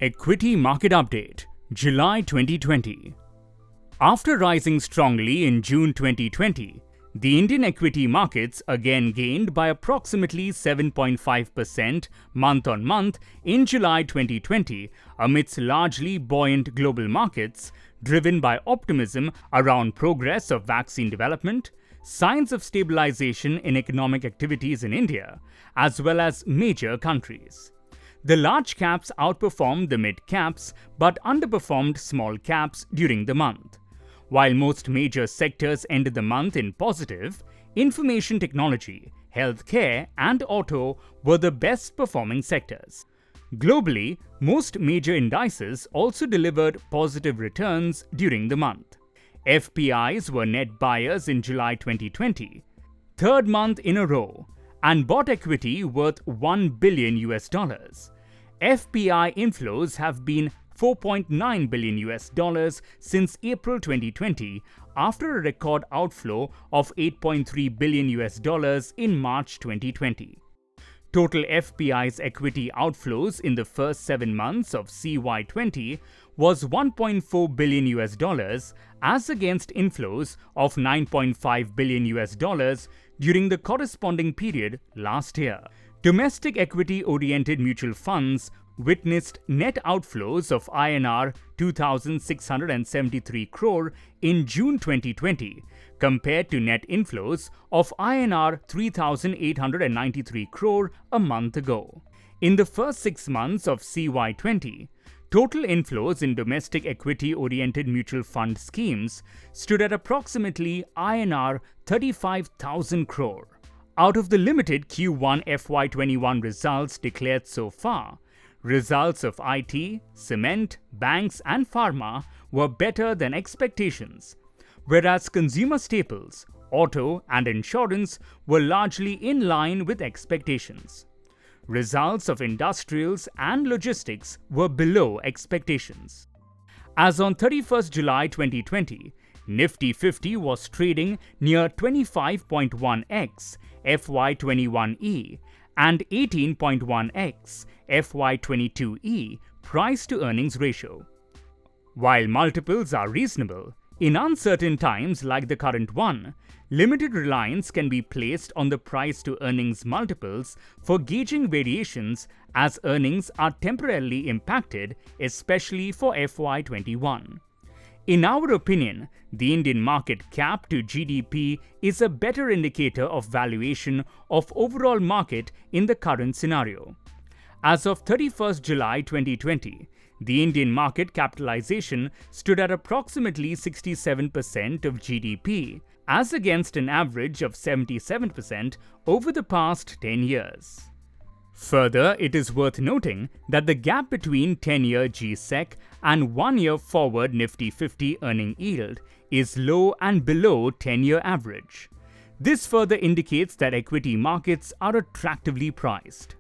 Equity Market Update, July 2020. After rising strongly in June 2020, the Indian equity markets again gained by approximately 7.5% month-on-month in July 2020 amidst largely buoyant global markets driven by optimism around progress of vaccine development, signs of stabilization in economic activities in India, as well as major countries. The large caps outperformed the mid caps but underperformed small caps during the month. While most major sectors ended the month in positive, information technology, healthcare, and auto were the best performing sectors. Globally, most major indices also delivered positive returns during the month. FPIs were net buyers in July 2020, third month in a row, and bought equity worth $1 billion. FPI inflows have been $4.9 billion since April 2020 after a record outflow of $8.3 billion in March 2020. Total FPI's equity outflows in the first 7 months of CY20 was $1.4 billion as against inflows of $9.5 billion during the corresponding period last year. Domestic equity-oriented mutual funds witnessed net outflows of INR 2,673 crore in June 2020 compared to net inflows of INR 3,893 crore a month ago. In the first 6 months of CY20, total inflows in domestic equity-oriented mutual fund schemes stood at approximately INR 35,000 crore. Out of the limited Q1 FY21 results declared so far, results of IT, cement, banks and pharma were better than expectations, whereas consumer staples, auto and insurance were largely in line with expectations. Results of industrials and logistics were below expectations. As on 31st July 2020, Nifty 50 was trading near 25.1x FY21E and 18.1x FY22E price to earnings ratio. While multiples are reasonable, in uncertain times like the current one, limited reliance can be placed on the price to earnings multiples for gauging variations as earnings are temporarily impacted, especially for FY21. In our opinion, the Indian market cap to GDP is a better indicator of valuation of overall market in the current scenario. As of 31st July 2020, the Indian market capitalization stood at approximately 67% of GDP, as against an average of 77% over the past 10 years. Further, it is worth noting that the gap between 10-year G-Sec and 1-year forward Nifty 50 earning yield is low and below 10-year average. This further indicates that equity markets are attractively priced.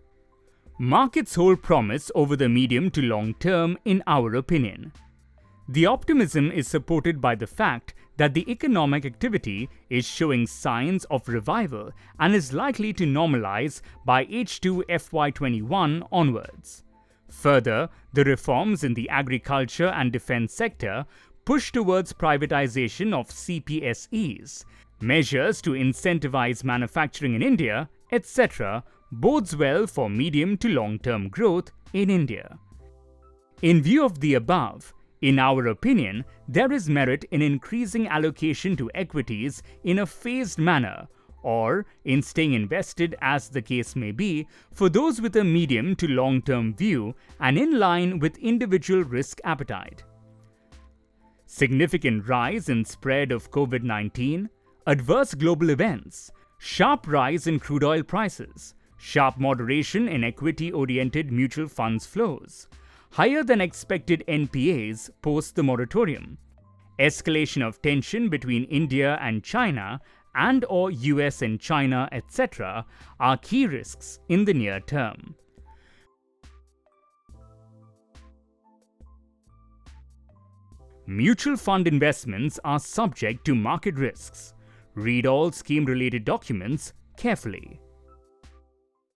Markets hold promise over the medium to long term in our opinion. The optimism is supported by the fact that the economic activity is showing signs of revival and is likely to normalize by H2 FY21 onwards. Further, the reforms in the agriculture and defense sector push towards privatization of CPSEs, measures to incentivize manufacturing in India, etc., bodes well for medium to long-term growth in India. In view of the above, in our opinion, there is merit in increasing allocation to equities in a phased manner or in staying invested as the case may be for those with a medium to long-term view and in line with individual risk appetite. Significant rise in spread of COVID-19, adverse global events, sharp rise in crude oil prices, sharp moderation in equity-oriented mutual funds flows, higher than expected NPAs post the moratorium, escalation of tension between India and China and/or US and China, etc., are key risks in the near term. Mutual fund investments are subject to market risks. Read all scheme-related documents carefully.